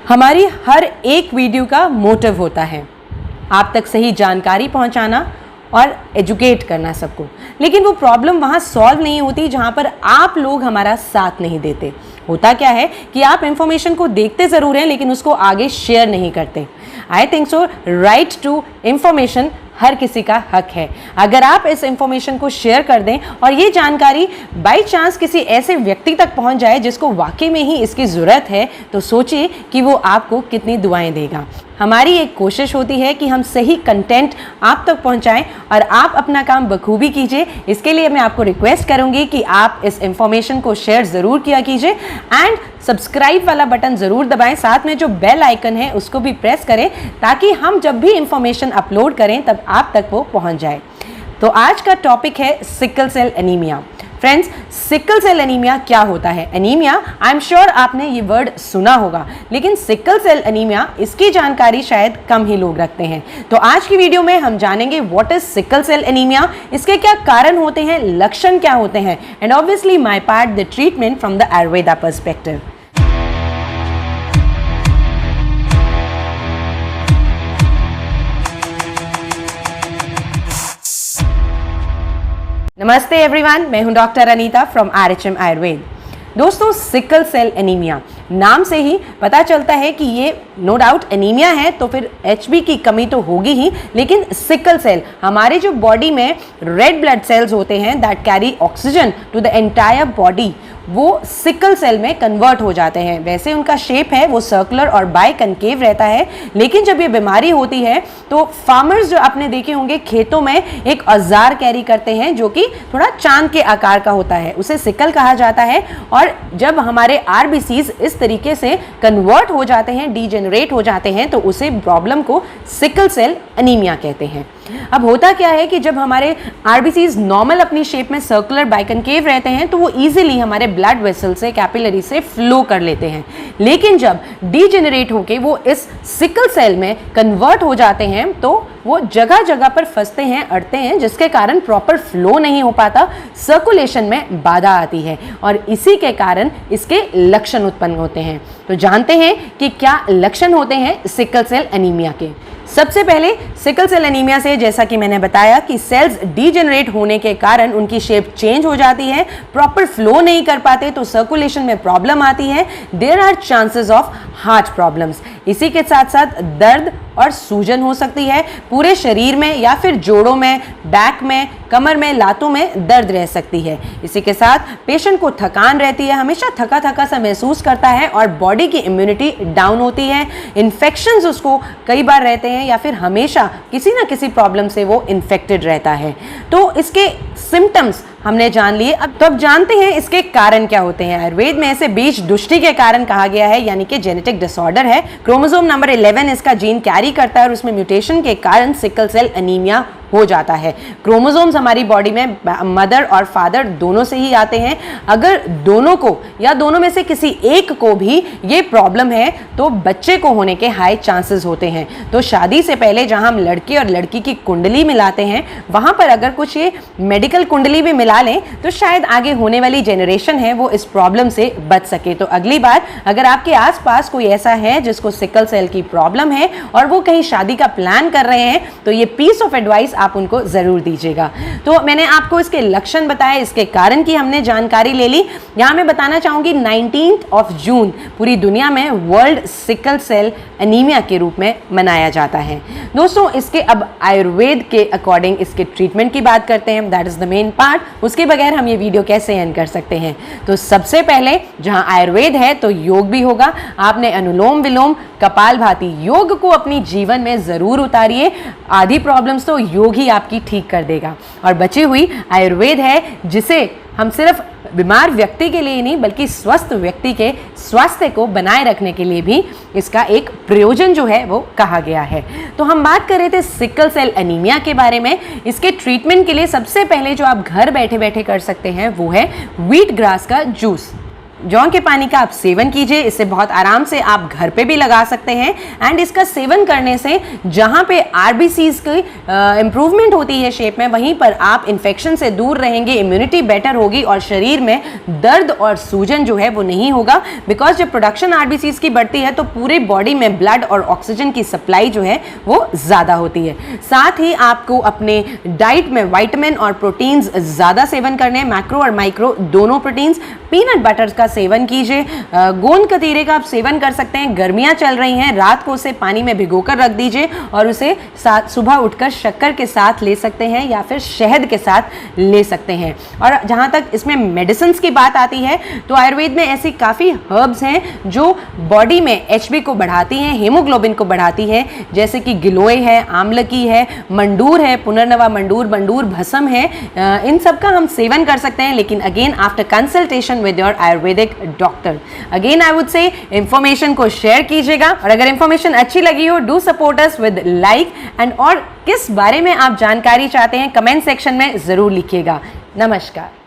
हमारी हर एक वीडियो का मोटिव होता है आप तक सही जानकारी पहुंचाना और एजुकेट करना सबको, लेकिन वो प्रॉब्लम वहाँ सॉल्व नहीं होती जहाँ पर आप लोग हमारा साथ नहीं देते। होता क्या है कि आप इंफॉर्मेशन को देखते ज़रूर हैं लेकिन उसको आगे शेयर नहीं करते। I think so right to information हर किसी का हक है। अगर आप इस इंफॉर्मेशन को शेयर कर दें और ये जानकारी बाय चांस किसी ऐसे व्यक्ति तक पहुंच जाए जिसको वाकई में ही इसकी ज़रूरत है, तो सोचिए कि वो आपको कितनी दुआएं देगा। हमारी एक कोशिश होती है कि हम सही कंटेंट आप तक पहुंचाएं और आप अपना काम बखूबी कीजिए। इसके लिए मैं आपको रिक्वेस्ट करूंगी कि आप इस इंफॉर्मेशन को शेयर ज़रूर किया कीजिए एंड सब्सक्राइब वाला बटन ज़रूर दबाएं, साथ में जो बेल आइकन है उसको भी प्रेस करें ताकि हम जब भी इंफॉर्मेशन अपलोड करें तब आप तक वो पहुंच जाए। तो आज का टॉपिक है sickle cell anaemia. Friends, sickle cell anaemia क्या होता है? एनीमिया, आई एम श्योर आपने ये वर्ड सुना होगा, लेकिन सिकल सेल एनीमिया इसकी जानकारी शायद कम ही लोग रखते हैं। तो आज की वीडियो में हम जानेंगे what is sickle cell anaemia, इसके क्या कारण होते हैं, लक्षण क्या होते हैं, and obviously my part the treatment from the Ayurveda perspective. नमस्ते एवरीवन, मैं हूं doctor Anita from RHM Ayurveda. दोस्तों, सिकल सेल एनीमिया नाम से ही पता चलता है कि ये नो डाउट एनीमिया है, तो फिर HB की कमी तो होगी ही, लेकिन सिकल सेल हमारे जो बॉडी में रेड ब्लड सेल्स होते हैं that carry oxygen to the entire body, वो सिकल सेल में कन्वर्ट हो जाते हैं। वैसे उनका शेप है वो सर्कुलर और बाय कनकेव रहता है, लेकिन जब ये बीमारी होती है तो फार्मर्स जो आपने देखे होंगे खेतों में एक औजार कैरी करते हैं जो कि थोड़ा चांद के आकार का होता है, उसे सिकल कहा जाता है। और जब हमारे RBCs इस तरीके से कन्वर्ट हो जाते हैं, डीजेनरेट हो जाते हैं, तो उसे प्रॉब्लम को सिकल सेल एनीमिया कहते हैं। अब होता क्या है कि जब हमारे RBCs नॉर्मल अपनी शेप में सर्कुलर बाइकनकेव रहते हैं तो वो इजीली हमारे ब्लड वेसल से, कैपिलरी से फ्लो कर लेते हैं, लेकिन जब डीजेनरेट होके वो इस सिकल सेल में कन्वर्ट हो जाते हैं तो वो जगह जगह पर फंसते हैं, अड़ते हैं, जिसके कारण प्रॉपर फ्लो नहीं हो पाता, सर्कुलेशन में बाधा आती है और इसी के कारण इसके लक्षण उत्पन्न होते हैं। तो जानते हैं कि क्या लक्षण होते हैं सिकल सेल एनीमिया के। सबसे पहले सिकल सेल एनीमिया से, जैसा कि मैंने बताया कि सेल्स डीजेनरेट होने के कारण उनकी शेप चेंज हो जाती है, प्रॉपर फ्लो नहीं कर पाते तो सर्कुलेशन में प्रॉब्लम आती है, there are chances of heart problems. इसी के साथ साथ दर्द और सूजन हो सकती है, पूरे शरीर में या फिर जोड़ों में, बैक में, कमर में, लातों में दर्द रह सकती है। इसी के साथ पेशेंट को थकान रहती है, हमेशा थका थका सा महसूस करता है और बॉडी की इम्यूनिटी डाउन होती है, इन्फेक्शंस उसको कई बार रहते हैं या फिर हमेशा किसी ना किसी प्रॉब्लम से वो इन्फेक्टेड रहता है। तो इसके सिम्टम्स हमने जान लिए, अब जानते हैं इसके कारण क्या होते हैं। आयुर्वेद में इसे बीज दुष्टि के कारण कहा गया है, यानी कि जेनेटिक डिसऑर्डर है। क्रोमोसोम नंबर 11 इसका जीन कैरी करता है और उसमें म्यूटेशन के कारण सिकल सेल एनीमिया हो जाता है। क्रोमोसोम्स हमारी बॉडी में मदर और फादर दोनों से ही आते हैं। अगर दोनों को या दोनों में से किसी एक को भी ये प्रॉब्लम है तो बच्चे को होने के हाई चांसेस होते हैं। तो शादी से पहले जहां हम लड़के और लड़की की कुंडली मिलाते हैं, वहां पर अगर कुछ ये मेडिकल कुंडली भी मिला लें तो शायद आगे होने वाली जनरेशन है वो इस प्रॉब्लम से बच सके। तो अगली बार अगर आपके आसपास कोई ऐसा है जिसको सिकल सेल की प्रॉब्लम है और वो कहीं शादी का प्लान कर रहे हैं, तो ये पीस ऑफ एडवाइस आप उनको जरूर दीजिएगा। तो मैंने आपको इसके लक्षण बताए, इसके कारण की हमने जानकारी ले ली। यहां मैं बताना चाहूंगी 19 जून पूरी दुनिया में वर्ल्ड सिकल सेल एनीमिया के रूप में मनाया जाता है। दोस्तों, इसके अब आयुर्वेद के अकॉर्डिंग इसके ट्रीटमेंट की बात करते हैं, that is the main part. उसके बगैर हम ये वीडियो कैसे एंड कर सकते हैं। तो सबसे पहले जहां आयुर्वेद है तो योग भी होगा। आपने अनुलोम विलोम, कपालभाति योग को अपनी जीवन में जरूर उतारिए। आधी प्रॉब्लम्स तो योग ही आपकी ठीक कर देगा। और बची हुई आयुर्वेद है जिसे हम सिर्फ बीमार व्यक्ति के लिए नहीं बल्कि स्वस्थ व्यक्ति के स्वास्थ्य को बनाए रखने के लिए भी इसका एक प्रयोजन जो है वो कहा गया है। तो हम बात कर रहे थे सिकल सेल एनीमिया के बारे में। इसके ट्रीटमेंट के लिए सबसे पहले जो आप घर बैठे बैठे कर सकते हैं वो है व्हीट ग्रास का जूस। जौ के पानी का आप सेवन कीजिए, इससे बहुत आराम से आप घर पे भी लगा सकते हैं। एंड इसका सेवन करने से जहां पे आरबीसीज की इंप्रूवमेंट होती है शेप में, वहीं पर आप इन्फेक्शन से दूर रहेंगे, इम्यूनिटी बेटर होगी और शरीर में दर्द और सूजन जो है वो नहीं होगा। बिकॉज जब प्रोडक्शन आरबीसीज की बढ़ती है तो पूरे बॉडी में ब्लड और ऑक्सीजन की सप्लाई जो है वो ज़्यादा होती है। साथ ही आपको अपने डाइट में विटामिन और प्रोटीन्स ज़्यादा सेवन करने हैं, मैक्रो और माइक्रो दोनों प्रोटीन्स। पीनट बटर का सेवन कीजिए, गोंद कतीरे का आप सेवन कर सकते हैं। गर्मियाँ चल रही हैं, रात को उसे पानी में भिगोकर रख दीजिए और उसे सुबह उठकर शक्कर के साथ ले सकते हैं या फिर शहद के साथ ले सकते हैं। और जहाँ तक इसमें मेडिसिन की बात आती है तो आयुर्वेद में ऐसी काफ़ी हर्ब्स हैं जो बॉडी में एचबी को बढ़ाती हैं, हीमोग्लोबिन को बढ़ाती है, जैसे कि गिलोय है, आमलकी है, मंडूर है, पुनर्नवा मंडूर, मंडूर भस्म है। इन सब का हम सेवन कर सकते हैं, लेकिन again after consultation with your Ayurvedic doctor. Again I would say information को शेयर कीजिएगा और अगर इंफॉर्मेशन अच्छी लगी हो do support us with like and और किस बारे में आप जानकारी चाहते हैं कमेंट सेक्शन में ज़रूर लिखिएगा। नमस्कार।